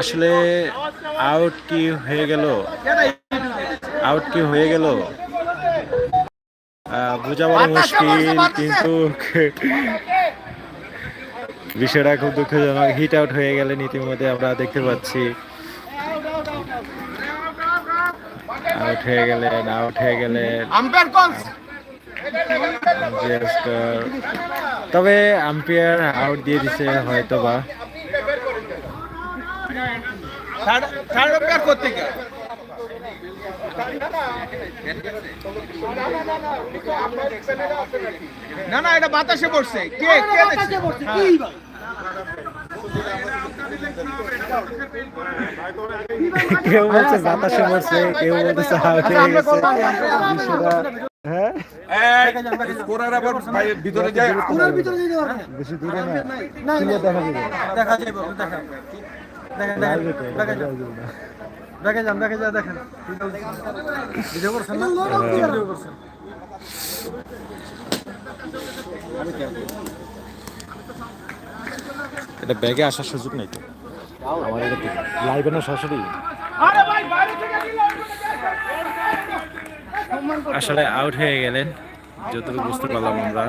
আসলে আউট কি হয়ে গেল, আউট কি হয়ে গেল বোঝা বড় মুশকিল, কিন্তু বিষয়টা খুব দুঃখজনক। হিট আউট হয়ে গেলেন ইতিমধ্যে আমরা দেখতে পাচ্ছি। আউট হয়ে গেলেন, আউট হয়ে গেলেন। তবে আম্পায়ার আউট দিয়ে দিছে হয়তো বা। না না, এটা বাতাসে পড়ছে। কে কে দেখছে? কেউ বলছে বাতাসে পড়ছে, কেউ বলতেছে আউট হয়ে গেছে। হ্যাঁ, স্কোরার আবার ভিতরে যায়। বেশি দূরে না, ক্লিয়ার দেখা যাবে। দেখা যাবে, দেখেন দেখেন দেখেন দেখে যা দেখেন ভিডিও করছেন না, ভিডিও করছেন। এটা ব্যাগে আসার সুযোগ নাই তো আমার, এটা লাইভে না সরাসরি। আসলে আউট হয়ে গেলেন যতটুকু বুঝতে পারলাম আমরা।